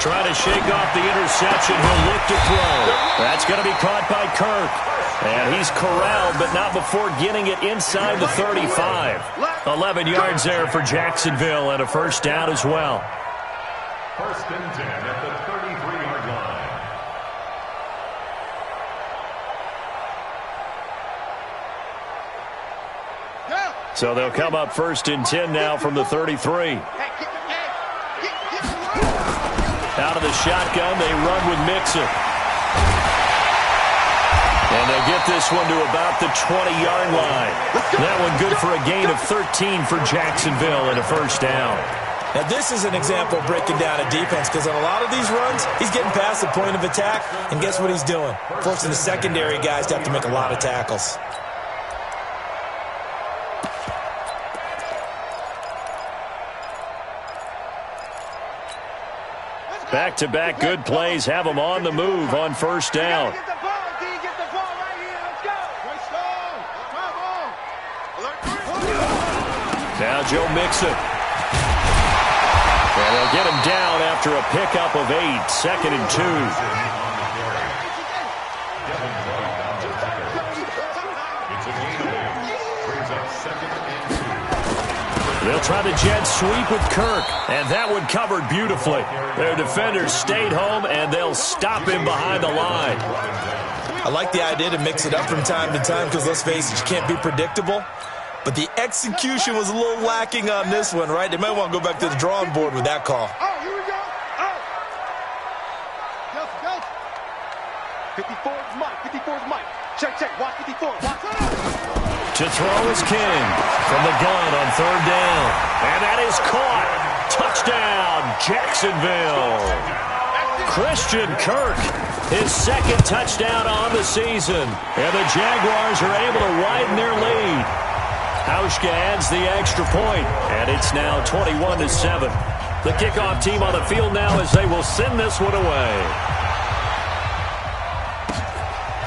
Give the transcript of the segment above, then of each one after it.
trying to shake off the interception. He'll look to throw. That's going to be caught by Kirk. And he's corralled, but not before getting it inside the 35. 11 yards there for Jacksonville and a first down as well. First and 10 at the 33-yard line. So they'll come up first and 10 now from the 33. Out of the shotgun, they run with Mixon. And they get this one to about the 20-yard line. That one good for a gain of 13 for Jacksonville and a first down. Now, this is an example of breaking down a defense because on a lot of these runs, he's getting past the point of attack, and guess what he's doing? Forcing the secondary guys to have to make a lot of tackles. Back-to-back good plays have them on the move on first down. Now Joe Mixon. And they'll get him down after a pickup of 8, second and 2. They'll try the jet sweep with Kirk, and that one covered beautifully. Their defenders stayed home, and they'll stop him behind the line. I like the idea to mix it up from time to time because, let's face it, you can't be predictable. But the execution was a little lacking on this one, right? They might want to go back to the drawing board with that call. Oh, here we go. Oh. Go. 54 is Mike. 54 is Mike. Check. Watch 54. Watch it. To throw is King from the gun on third down. And that is caught. Touchdown, Jacksonville. Christian Kirk, his second touchdown on the season. And the Jaguars are able to widen their lead. Hauschka adds the extra point, and it's now 21-7. The kickoff team on the field now as they will send this one away.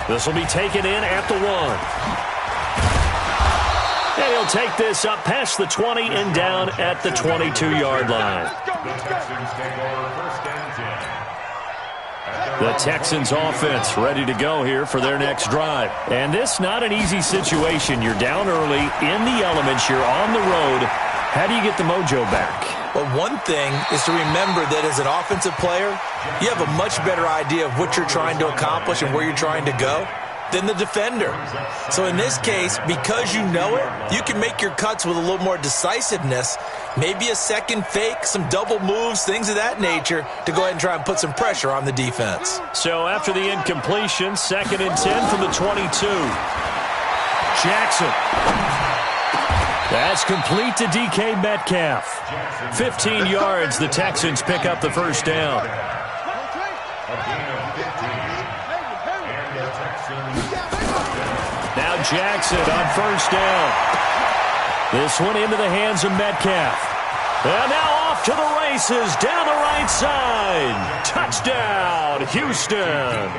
This will be taken in at the 1. And he'll take this up past the 20 and down at the 22-yard line. The Texans offense ready to go here for their next drive. And this not an easy situation. You're down early, in the elements, you're on the road. How do you get the mojo back? Well, one thing is to remember that as an offensive player, you have a much better idea of what you're trying to accomplish and where you're trying to go than the defender. So in this case, because you know it, you can make your cuts with a little more decisiveness, maybe a second fake, some double moves, things of that nature, to go ahead and try and put some pressure on the defense. So after the incompletion, second and 10 from the 22. Jackson. That's complete to DK Metcalf. 15 yards, the Texans pick up the first down. Now Jackson on first down. This one into the hands of Metcalf. And now off to the races, down the right side. Touchdown, Houston.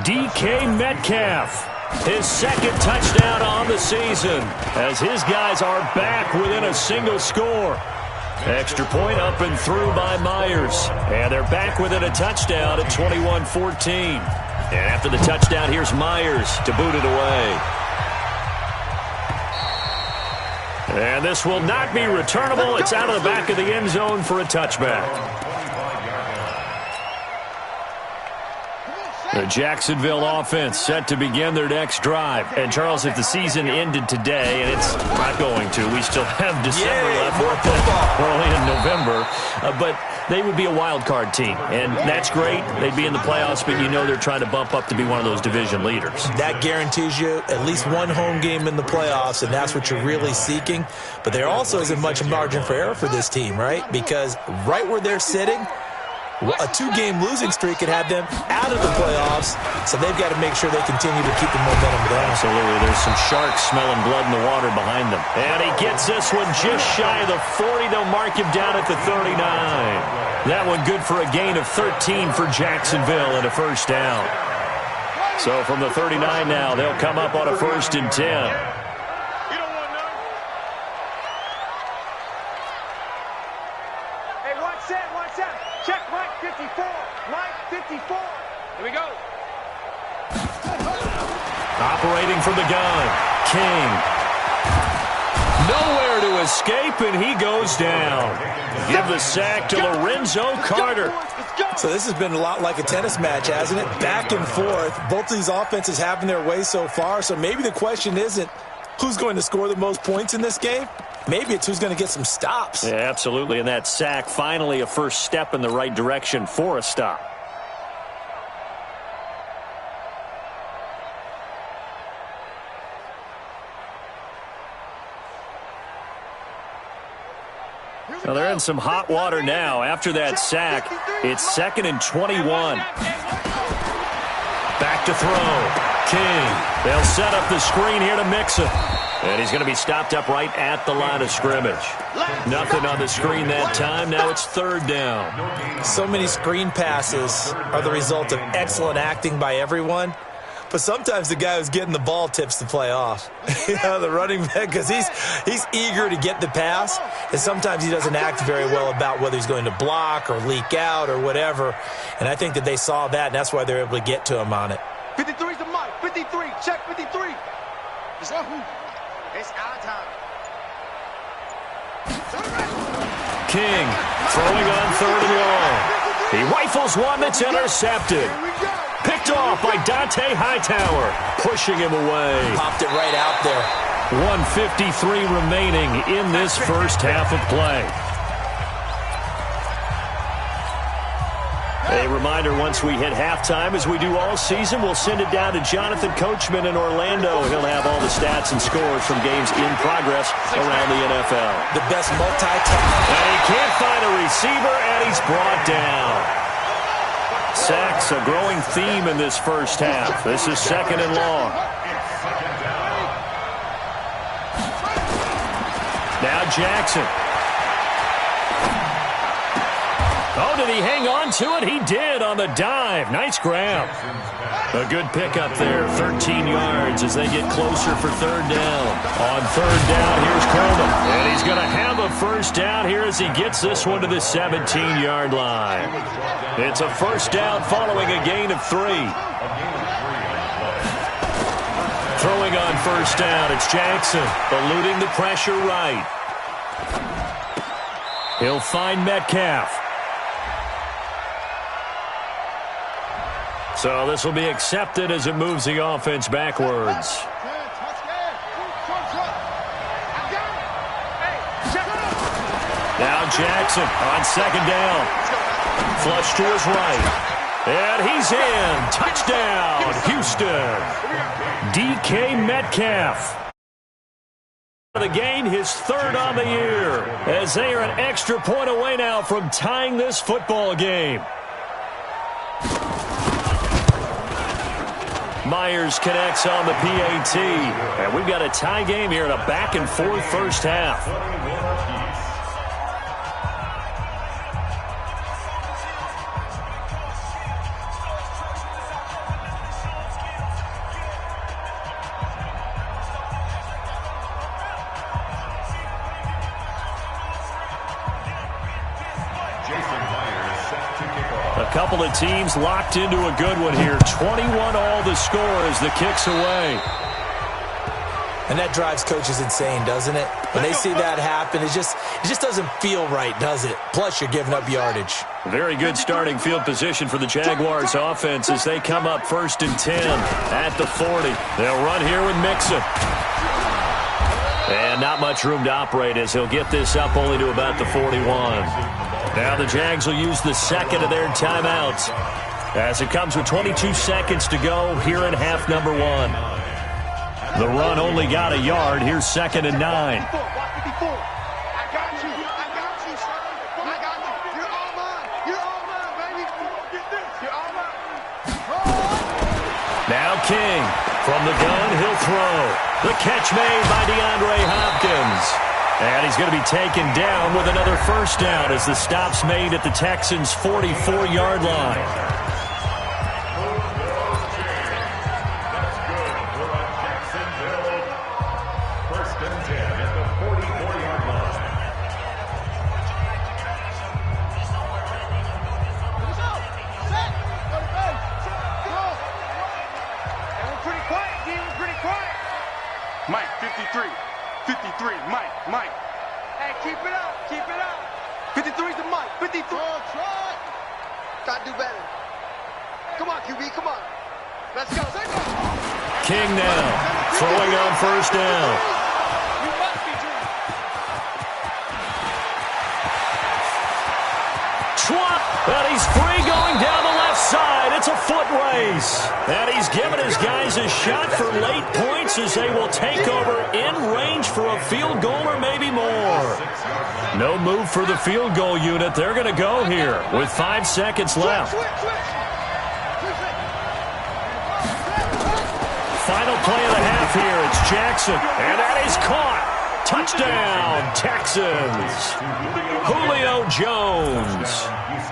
DK Metcalf, his second touchdown on the season, as his guys are back within a single score. Extra point up and through by Myers. And they're back within a touchdown at 21-14. And after the touchdown, here's Myers to boot it away. And this will not be returnable. It's out of the back of the end zone for a touchback. The Jacksonville offense set to begin their next drive. And, Charles, if the season ended today, and it's not going to, we still have December left. We're only in November. But they would be a wild card team. And that's great. They'd be in the playoffs, but you know they're trying to bump up to be one of those division leaders. That guarantees you at least one home game in the playoffs, and that's what you're really seeking. But there also isn't much margin for error for this team, right? Because right where they're sitting, a two-game losing streak could have them out of the playoffs, so they've got to make sure they continue to keep the momentum going. Absolutely. There's some sharks smelling blood in the water behind them. And he gets this one just shy of the 40. They'll mark him down at the 39. That one good for a gain of 13 for Jacksonville and a first down. So from the 39 now, they'll come up on a 1st and 10. Watch out. Check Mike 54. Mike 54. Here we go. Operating from the gun, King. Nowhere to escape, and he goes down. Give the sack to Lorenzo Carter. So this has been a lot like a tennis match, hasn't it? Back and forth. Both of these offenses having their way so far. So maybe the question isn't who's going to score the most points in this game. Maybe it's who's going to get some stops. Yeah, absolutely. And that sack, finally a first step in the right direction for a stop. Well, they're in some hot water now. After that sack, it's 2nd and 21. Back to throw. King. They'll set up the screen here to mix it. And he's going to be stopped up right at the line of scrimmage. Nothing on the screen that time. Now it's 3rd down. So many screen passes are the result of excellent acting by everyone. But sometimes the guy who's getting the ball tips the play off. The running back, because he's eager to get the pass, and sometimes he doesn't act very well about whether he's going to block or leak out or whatever. And I think that they saw that, and that's why they're able to get to him on it. 53's the mark. 53. Check 53. It's our time. King throwing on 3rd and long. He rifles one that's intercepted. Picked off by Dante Hightower, pushing him away. Popped it right out there. 1:53 remaining in this first half of play. A reminder, once we hit halftime, as we do all season, we'll send it down to Jonathan Coachman in Orlando. He'll have all the stats and scores from games in progress around the NFL. The best multi-tackle. And he can't find a receiver, and he's brought down. Sacks, a growing theme in this first half. This is 2nd and long. Now Jackson. Oh, did he hang on to it? He did on the dive. Nice grab. A good pickup there, 13 yards as they get closer for 3rd down. On 3rd down, here's Coleman. And he's going to have a first down here as he gets this one to the 17-yard line. It's a first down following a gain of 3. Throwing on first down, it's Jackson, eluding the pressure right. He'll find Metcalf. So this will be accepted as it moves the offense backwards. Now Jackson on 2nd down. Flush to his right. And he's in. Touchdown, Houston. DK Metcalf. The game, his 3rd on the year, as they are an extra point away now from tying this football game. Myers connects on the PAT. And we've got a tie game here in a back-and-forth first half. A couple of teams locked into a good one here. 21 all the score as the kick's away. And that drives coaches insane, doesn't it? When they see that happen, it just doesn't feel right, does it? Plus, you're giving up yardage. Very good starting field position for the Jaguars offense as they come up 1st and 10 at the 40. They'll run here with Mixon. And not much room to operate as he'll get this up only to about the 41. Now the Jags will use the 2nd of their timeouts as it comes with 22 seconds to go here in half number 1. The run only got a yard. Here's 2nd and 9. I got you. Son. I got you. You're all mine. You're all mine, baby. Get this. You're all mine. Now King from the gun. He'll throw. The catch made by DeAndre Hopkins. And he's going to be taken down with another first down as the stop's made at the Texans' 44-yard line. Mike, 53. 53, Mike. Hey, keep it up. 53's the Mike. 53. Try. Gotta do better. Come on, QB, come on. Let's go. King now, throwing on first down. You must be dreaming. Schwab, and he's free going down the left side. It's a foot race. And he's given his guys a shot for late points as they will take over in range for a field goal or maybe more. No move for the field goal unit. They're going to go here with 5 seconds left. Final play of the half here. It's Jackson, and that is caught. Touchdown, Texans. Julio Jones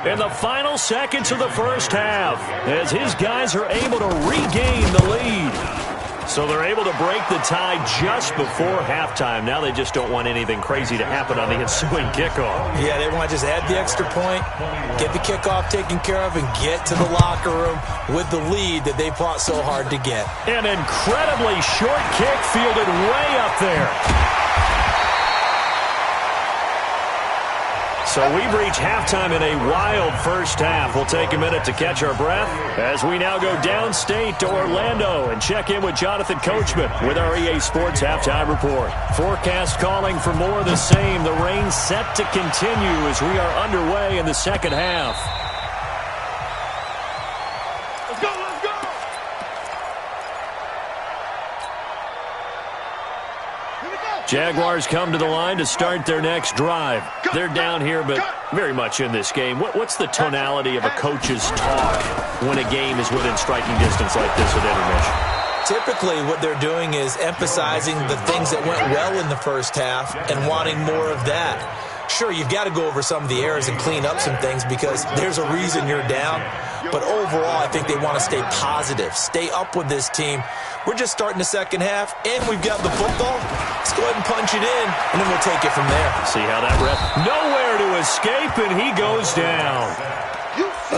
in the final seconds of the first half as his guys are able to regain the lead. So they're able to break the tie just before halftime. Now they just don't want anything crazy to happen on the ensuing kickoff. Yeah, they want to just add the extra point, get the kickoff taken care of, and get to the locker room with the lead that they fought so hard to get. An incredibly short kick fielded way up there. So we've reached halftime in a wild first half. We'll take a minute to catch our breath as we now go downstate to Orlando and check in with Jonathan Coachman with our EA Sports Halftime Report. Forecast calling for more of the same. The rain set to continue as we are underway in the second half. Let's go. Jaguars come to the line to start their next drive. They're down here, but very much in this game. What's the tonality of a coach's talk when a game is within striking distance like this at intermission? Typically, what they're doing is emphasizing the things that went well in the first half and wanting more of that. Sure, you've got to go over some of the errors and clean up some things because there's a reason you're down. But overall, I think they want to stay positive, stay up with this team. We're just starting the second half, and we've got the football. Let's go ahead and punch it in, and then we'll take it from there. See how that ref? Nowhere to escape, and he goes down.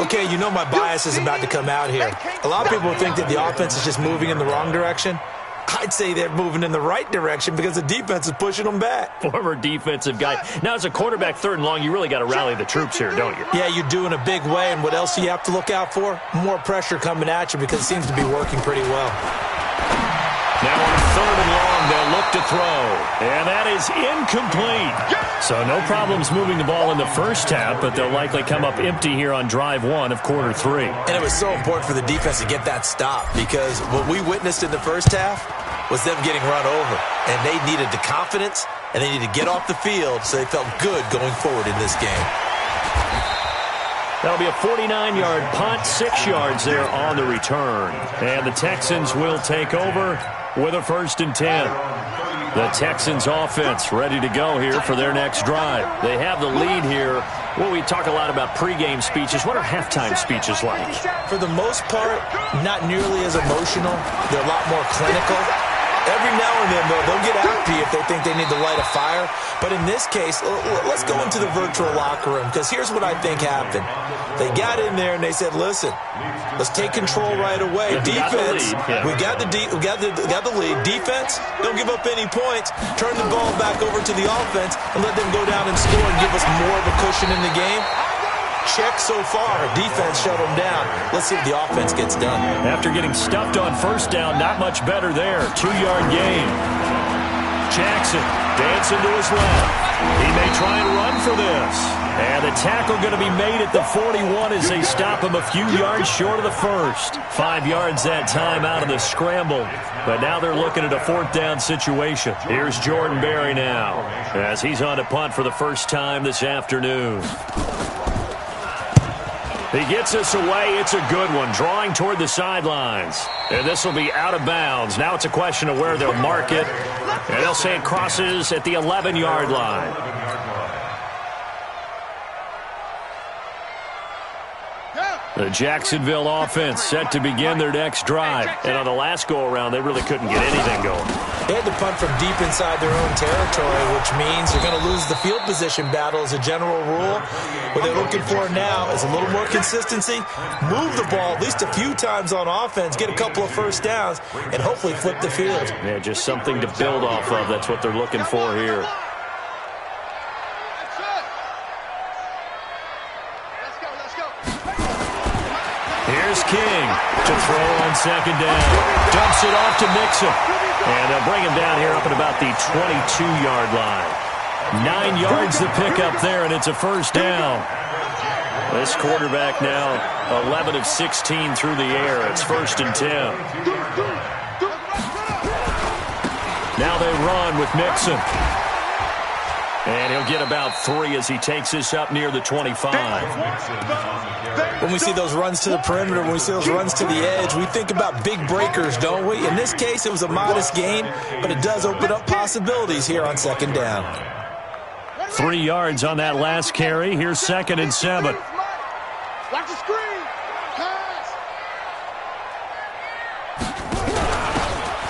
Okay, you know my bias is about to come out here. A lot of people think that the offense is just moving in the wrong direction. I'd say they're moving in the right direction because the defense is pushing them back. Former defensive guy. Now, as a quarterback, 3rd and long, you really got to rally the troops here, don't you? Yeah, you do in a big way. And what else do you have to look out for? More pressure coming at you because it seems to be working pretty well. Now on 3rd and long, they'll look to throw. And that is incomplete. So no problems moving the ball in the first half, but they'll likely come up empty here on drive 1 of quarter 3. And it was so important for the defense to get that stop because what we witnessed in the first half was them getting run over. And they needed the confidence, and they needed to get off the field so they felt good going forward in this game. That'll be a 49-yard punt, 6 yards there on the return. And the Texans will take over with a 1st and 10. The Texans offense ready to go here for their next drive. They have the lead here. Well, we talk a lot about pregame speeches. What are halftime speeches like? For the most part, not nearly as emotional. They're a lot more clinical. Every now and then, though, they'll get happy if they think they need to light a fire. But in this case, let's go into the virtual locker room because here's what I think happened. They got in there and they said, listen, let's take control right away. Defense, we got the lead. Defense, don't give up any points. Turn the ball back over to the offense and let them go down and score and give us more of a cushion in the game. Check so far. Defense shut them down. Let's see if the offense gets done. After getting stuffed on 1st down, not much better there. 2-yard gain. Jackson dancing to his left. He may try and run for this. And the tackle going to be made at the 41 as they stop him a few yards short of the 1st. 5 yards that time out of the scramble. But now they're looking at a 4th down situation. Here's Jordan Berry now as he's on to punt for the first time this afternoon. He gets us away. It's a good one, drawing toward the sidelines. And this will be out of bounds. Now it's a question of where they'll mark it. And they'll say it crosses at the 11-yard line. The Jacksonville offense set to begin their next drive. And on the last go-around, they really couldn't get anything going. They had to punt from deep inside their own territory, which means you're going to lose the field position battle as a general rule. What they're looking for now is a little more consistency, move the ball at least a few times on offense, get a couple of first downs, and hopefully flip the field. Yeah, just something to build off of. That's what they're looking for here. Here's King to throw on second down. Dumps it off to Mixon. And they'll bring him down here up at about the 22-yard line. 9 yards to pick up there, and it's a first down. This quarterback now 11 of 16 through the air. It's 1st and 10. Now they run with Mixon. And he'll get about 3 as he takes this up near the 25. When we see those runs to the perimeter, when we see those runs to the edge, we think about big breakers, don't we? In this case, it was a modest gain, but it does open up possibilities here on second down. 3 yards on that last carry. Here's 2nd and 7. Watch the screen.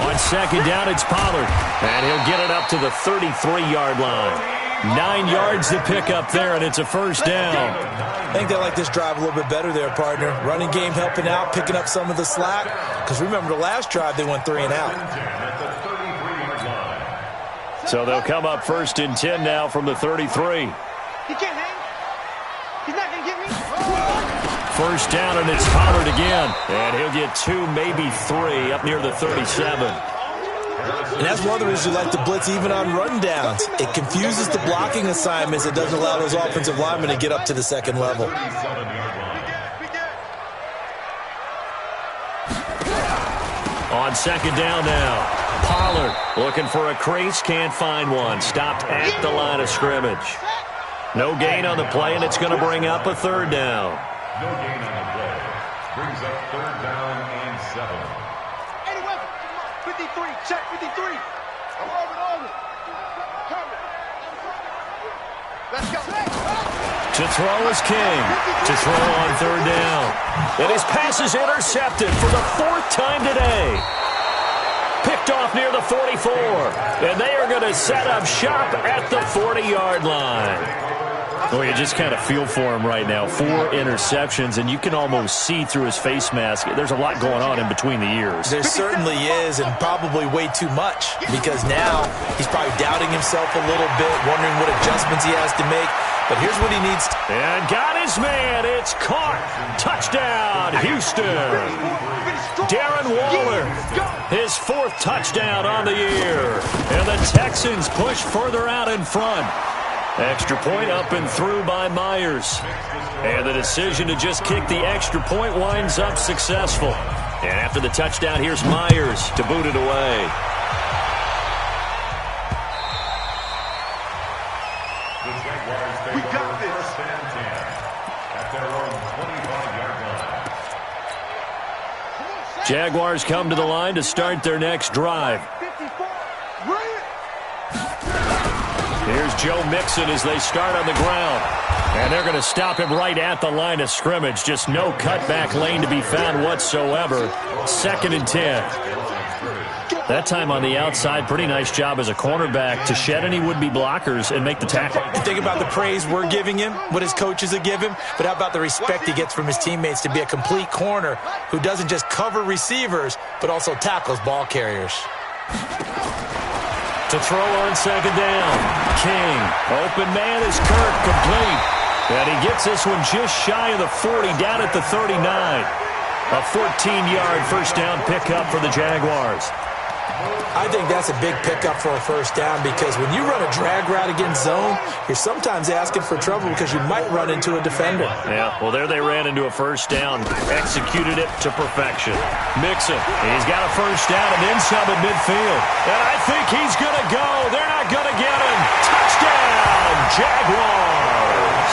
On second down, it's Pollard. And he'll get it up to the 33-yard line. 9 yards to pick up there, and it's a first down. I think they like this drive a little bit better there, partner. Running game helping out, picking up some of the slack. Because remember, the last drive, they went 3 and out. So they'll come up 1st and 10 now from the 33. He can't hang. He's not going to get me. First down, and it's Pollard again. And he'll get 2, maybe 3, up near the 37. And that's one of the reasons you like to blitz even on run downs. It confuses the blocking assignments. It doesn't allow those offensive linemen to get up to the second level. On second down now, Pollard looking for a crease, can't find one. Stopped at the line of scrimmage. No gain on the play, and it's going to bring up a 3rd down. No gain on the play. Brings up 3rd down and 7. 53, check 53. I'm on it. Coming. Let's go. To throw is King. To throw on 3rd down. And his pass is intercepted for the 4th time today. Picked off near the 44. And they are going to set up shop at the 40-yard line. Well, you just kind of feel for him right now. 4 interceptions, and you can almost see through his face mask. There's a lot going on in between the ears. There certainly is, and probably way too much, because now he's probably doubting himself a little bit, wondering what adjustments he has to make. But here's what he needs to... And got his man. It's caught. Touchdown, Houston. Darren Waller, his 4th touchdown on the year. And the Texans push further out in front. Extra point up and through by Myers. And the decision to just kick the extra point winds up successful. And after the touchdown, here's Myers to boot it away. We got this. 1st and 10 at their own 25-yard line. Jaguars come to the line to start their next drive. Here's Joe Mixon as they start on the ground. And they're going to stop him right at the line of scrimmage. Just no cutback lane to be found whatsoever. 2nd and 10. That time on the outside, pretty nice job as a cornerback to shed any would-be blockers and make the tackle. Think about the praise we're giving him, what his coaches are giving, but how about the respect he gets from his teammates to be a complete corner who doesn't just cover receivers, but also tackles ball carriers. To throw on second down, King. Open man is Kirk, complete. And he gets this one just shy of the 40, down at the 39. A 14-yard first down pickup for the Jaguars. I think that's a big pickup for a first down because when you run a drag route against zone, you're sometimes asking for trouble because you might run into a defender. Yeah, well, there they ran into a first down. Executed it to perfection. Mixon, he's got a first down and then some at midfield. And I think he's going to go. They're not going to get him. Touchdown, Jaguars.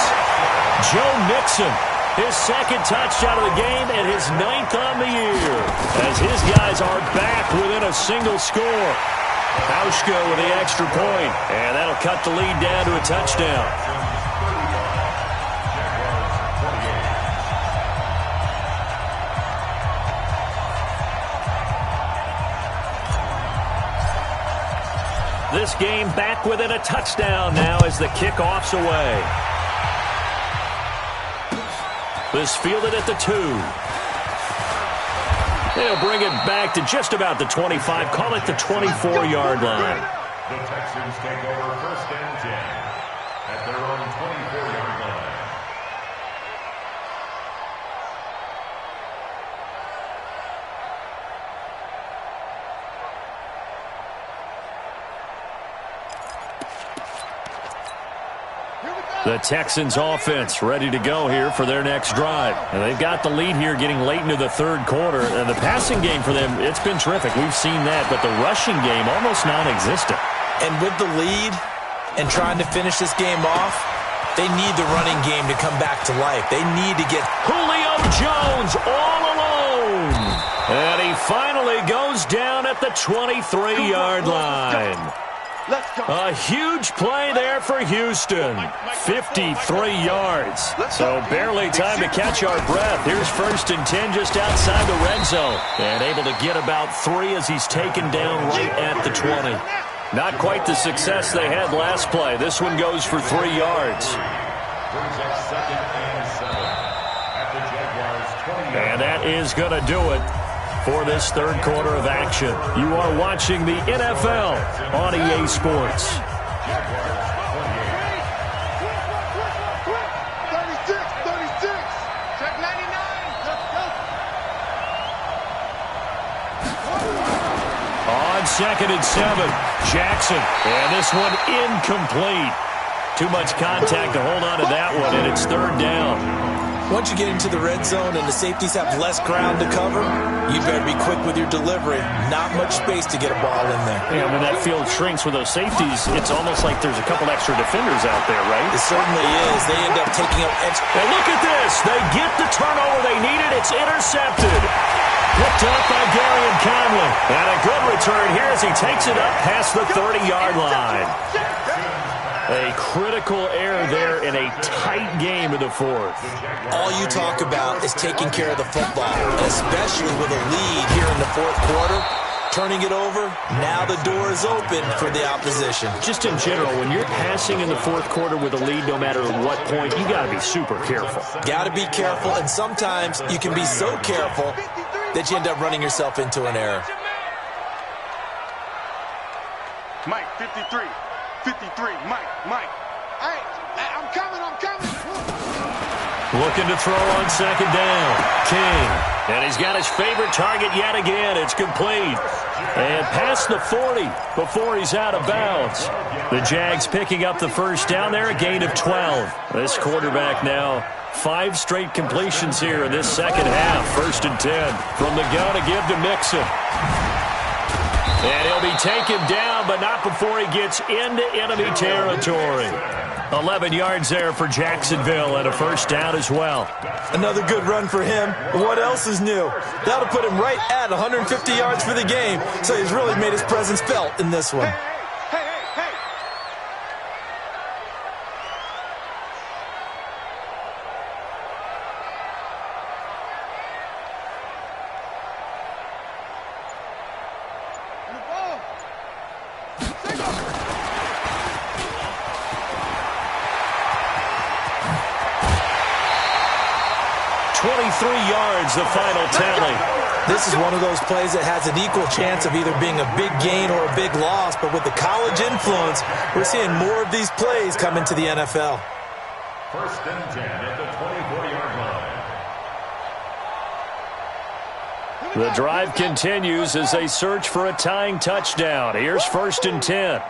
Joe Mixon. His 2nd touchdown of the game and his 9th on the year. As his guys are back within a single score. Hauschka with the extra point. And that'll cut the lead down to a touchdown. this game back within a touchdown now as the kickoff's away. This fielded at the 2. They'll bring it back to just about the 25. Call it the 24-yard line. The Texans take over 1st and 10 at their own 24-yard line. The Texans offense ready to go here for their next drive. And they've got the lead here getting late into the 3rd quarter. And the passing game for them, it's been terrific. We've seen that. But the rushing game, almost non-existent. And with the lead and trying to finish this game off, they need the running game to come back to life. They need to get Julio Jones all alone. And he finally goes down at the 23-yard line. A huge play there for Houston. 53 yards. So barely time to catch our breath. Here's 1st and 10 just outside the red zone. And able to get about 3 as he's taken down right at the 20. Not quite the success they had last play. This one goes for 3 yards. And that is going to do it for this 3rd quarter of action. You are watching the NFL on EA Sports. 36, 36. Check 99. Let's go. On 2nd and 7, Jackson. And this one incomplete. Too much contact to hold on to that one, and it's 3rd down. Once you get into the red zone and the safeties have less ground to cover, you better be quick with your delivery. Not much space to get a ball in there. Yeah, when that field shrinks with those safeties, it's almost like there's a couple extra defenders out there, right? It certainly is. They end up taking up extra. And look at this. They get the turnover they needed. It's intercepted. Picked up by Darian Conley. And a good return here as he takes it up past the 30-yard line. A critical error there in a tight game in the 4th. All you talk about is taking care of the football, especially with a lead here in the 4th quarter. Turning it over, now the door is open for the opposition. Just in general, when you're passing in the 4th quarter with a lead, no matter at what point, you got to be super careful. Got to be careful, and sometimes you can be so careful that you end up running yourself into an error. Mike, 53. 53, Mike. Hey, I'm coming. Looking to throw on 2nd down. King. And he's got his favorite target yet again. It's complete. And past the 40 before he's out of bounds. The Jags picking up the 1st down there, a gain of 12. This quarterback now 5 straight completions here in this 2nd half. 1st and 10 from the gun to give to Mixon. And he'll be taken down, but not before he gets into enemy territory. 11 yards there for Jacksonville and a 1st down as well. Another good run for him. What else is new? That'll put him right at 150 yards for the game, so he's really made his presence felt in this one. Hey. The ball. 23 yards, the final tally. This is one of those plays that has an equal chance of either being a big gain or a big loss, but with the college influence, we're seeing more of these plays come into the NFL. 1st and 10 at the 24-yard line. The drive continues as they search for a tying touchdown. Here's 1st and 10.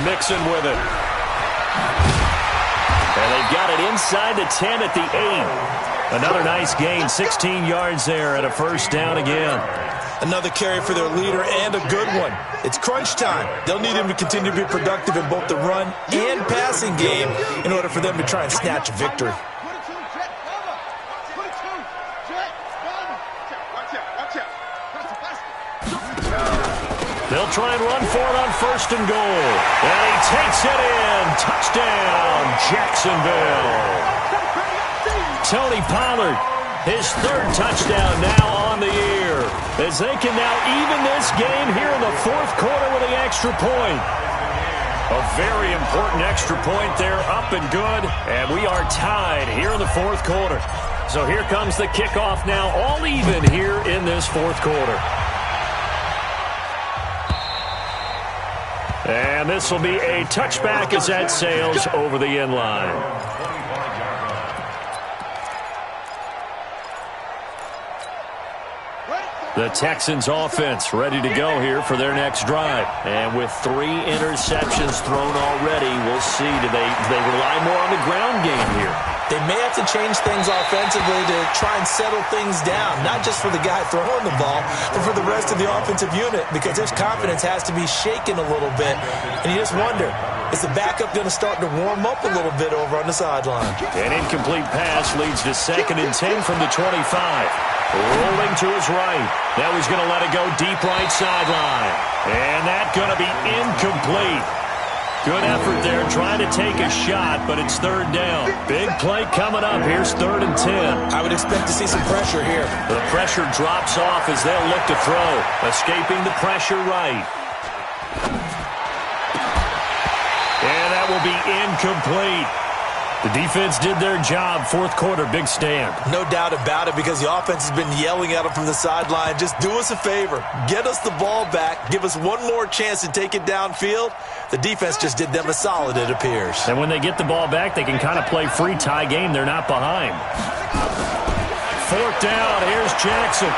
Mixon with it. And they've got it inside the 10 at the 8. Another nice gain, 16 yards there and a 1st down again. Another carry for their leader and a good one. It's crunch time. They'll need him to continue to be productive in both the run and passing game in order for them to try and snatch a victory. They'll try and run for it on 1st and goal. And he takes it in. Touchdown, Jacksonville. Tony Pollard His third touchdown now on the year, as they can now even this game here in the fourth quarter with the extra point. A very important extra point there, up and good, and we are tied here in the fourth quarter. So here comes the kickoff now, all even here in this fourth quarter. And this will be a touchback as that sails over the end line. The Texans offense ready to go here for their next drive. And with 3 interceptions thrown already, we'll see. Do they rely more on the ground game here? They may have to change things offensively to try and settle things down, not just for the guy throwing the ball, but for the rest of the offensive unit, because his confidence has to be shaken a little bit. And you just wonder, is the backup going to start to warm up a little bit over on the sideline? An incomplete pass leads to 2nd and 10 from the 25. Rolling to his right. Now he's going to let it go deep right sideline. And that's going to be incomplete. Good effort there trying to take a shot, but it's 3rd down. Big play coming up. Here's 3rd and 10. I would expect to see some pressure here. The pressure drops off as they'll look to throw. Escaping the pressure right. And that will be incomplete. The defense did their job. Fourth quarter, big stand. No doubt about it, because the offense has been yelling at them from the sideline. Just do us a favor. Get us the ball back. Give us one more chance to take it downfield. The defense just did them a solid, it appears. And when they get the ball back, they can kind of play free tie game. They're not behind. 4th down. Here's Jackson.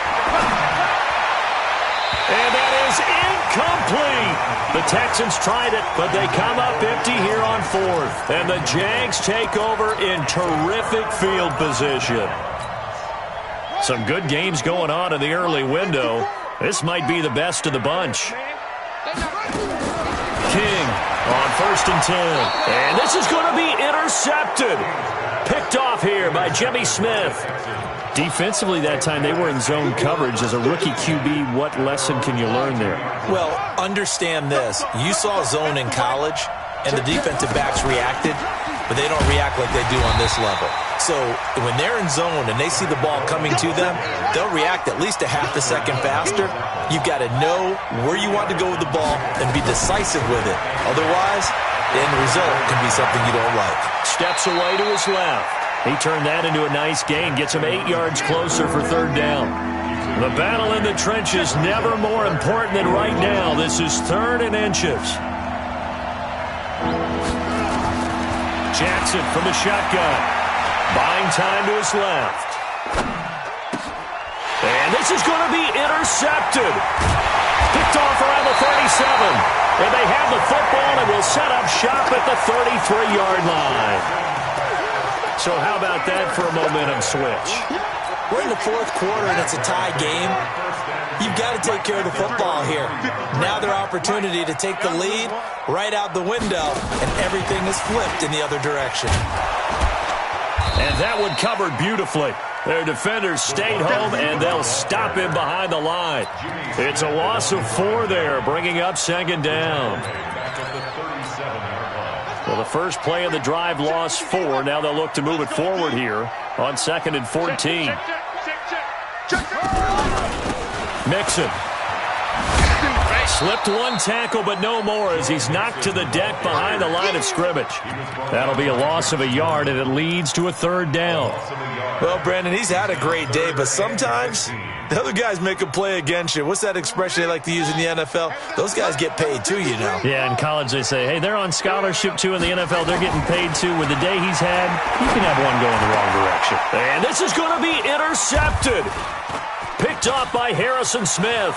And that is incomplete. The Texans tried it, but they come up empty here on 4th. And the Jags take over in terrific field position. Some good games going on in the early window. This might be the best of the bunch. King on 1st and 10. And this is going to be intercepted. Picked off here by Jimmy Smith. Defensively that time, they were in zone coverage. As a rookie QB, what lesson can you learn there? Well, understand this. You saw zone in college, and the defensive backs reacted, but they don't react like they do on this level. So when they're in zone and they see the ball coming to them, they'll react at least a half a second faster. You've got to know where you want to go with the ball and be decisive with it. Otherwise, the end result can be something you don't like. Steps away to his left. He turned that into a nice gain. Gets him 8 yards closer for 3rd down. The battle in the trenches never more important than right now. This is 3rd and inches. Jackson from the shotgun. Buying time to his left. And this is going to be intercepted. Picked off around the 37. And they have the football and will set up shop at the 33-yard line. So how about that for a momentum switch? We're in the 4th quarter and it's a tie game. You've got to take care of the football here. Now their opportunity to take the lead right out the window, and everything is flipped in the other direction. And that one covered beautifully. Their defenders stayed home, and they'll stop him behind the line. It's a loss of 4 there, bringing up 2nd down. Well, the first play of the drive lost 4. Now they'll look to move it forward here on 2nd and 14. Mixon. Slipped one tackle, but no more as he's knocked to the deck behind the line of scrimmage. That'll be a loss of a yard, and it leads to a 3rd down. Well, Brandon, he's had a great day, but sometimes the other guys make a play against you. What's that expression they like to use in the NFL? Those guys get paid too, you know. Yeah, in college they say, hey, they're on scholarship too. In the NFL, they're getting paid too. With the day he's had, you can have one go in the wrong direction. And this is going to be intercepted. Picked off by Harrison Smith.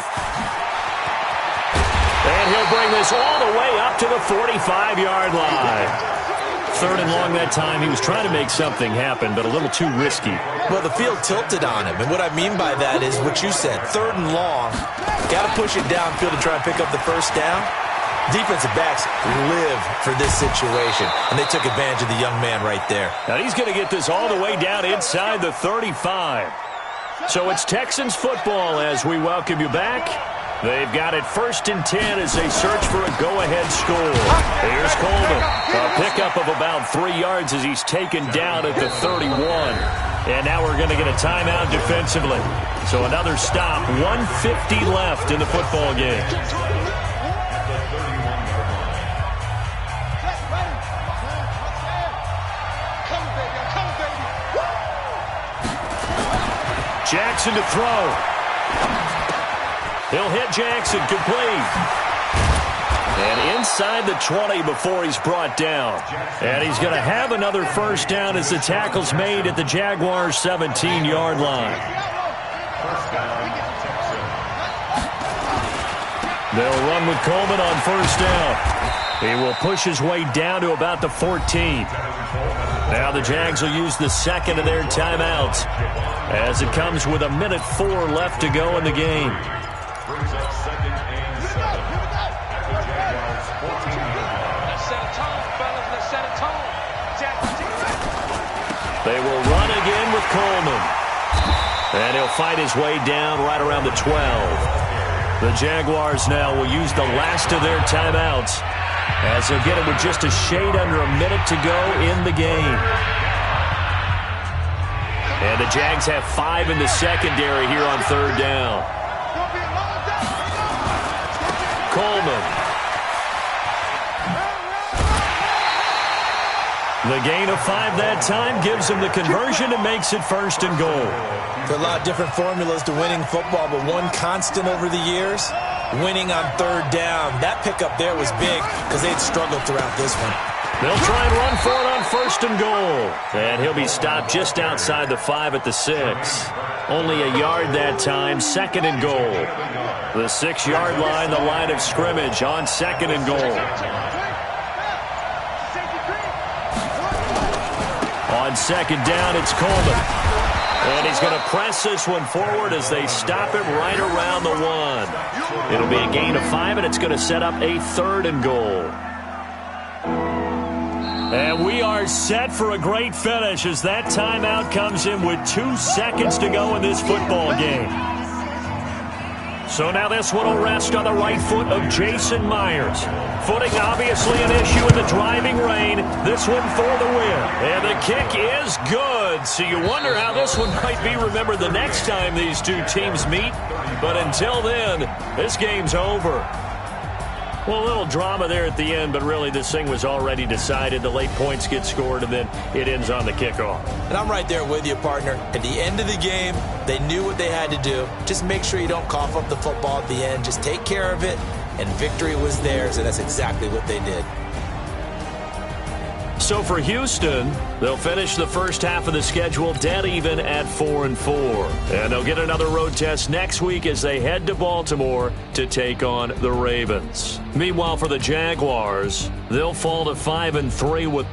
And he'll bring this all the way up to the 45-yard line. 3rd and long that time. He was trying to make something happen, but a little too risky. Well, the field tilted on him, and what I mean by that is what you said. 3rd and long. Got to push it downfield to try and pick up the 1st down. Defensive backs live for this situation, and they took advantage of the young man right there. Now he's going to get this all the way down inside the 35. So it's Texans football as we welcome you back. They've got it 1st and 10 as they search for a go-ahead score. Here's Coleman. A pickup of about 3 yards as he's taken down at the 31. And now we're going to get a timeout defensively. So another stop. 1:50 left in the football game. Jackson to throw. He'll hit Jackson, complete. And inside the 20 before he's brought down. And he's going to have another first down as the tackle's made at the Jaguars' 17-yard line. They'll run with Coleman on first down. He will push his way down to about the 14. Now the Jags will use the second of their timeouts as it comes with 1:04 left to go in the game. Brings up 2nd and 7 at the Jaguars' 14-yard line. Let's set a tone, fellas. Let's set a tone. They will run again with Coleman. And he'll fight his way down right around the 12. The Jaguars now will use the last of their timeouts as they'll get it with just a shade under a minute to go in the game. And the Jags have 5 in the secondary here on third down. Coleman. The gain of 5 that time gives him the conversion and makes it 1st and goal. There are a lot of different formulas to winning football, but one constant over the years, winning on third down. That pickup there was big because they'd struggled throughout this one. They'll try and run for it on 1st and goal. And he'll be stopped just outside the 5 at the 6. Only a yard that time, 2nd and goal. The 6-yard line, the line of scrimmage on 2nd and goal. On 2nd down, it's Coleman. And he's going to press this one forward as they stop him right around the 1. It'll be a gain of 5, and it's going to set up a 3rd and goal. And we are set for a great finish as that timeout comes in with 2 seconds to go in this football game. So now this one will rest on the right foot of Jason Myers. Footing obviously an issue in the driving rain. This one for the win. And the kick is good. So you wonder how this one might be remembered the next time these two teams meet. But until then, this game's over. Well, a little drama there at the end, but really this thing was already decided. The late points get scored, and then it ends on the kickoff. And I'm right there with you, partner. At the end of the game, they knew what they had to do. Just make sure you don't cough up the football at the end. Just take care of it, and victory was theirs, and that's exactly what they did. So for Houston, they'll finish the first half of the schedule dead even at 4-4. And they'll get another road test next week as they head to Baltimore to take on the Ravens. Meanwhile, for the Jaguars, they'll fall to 5-3 with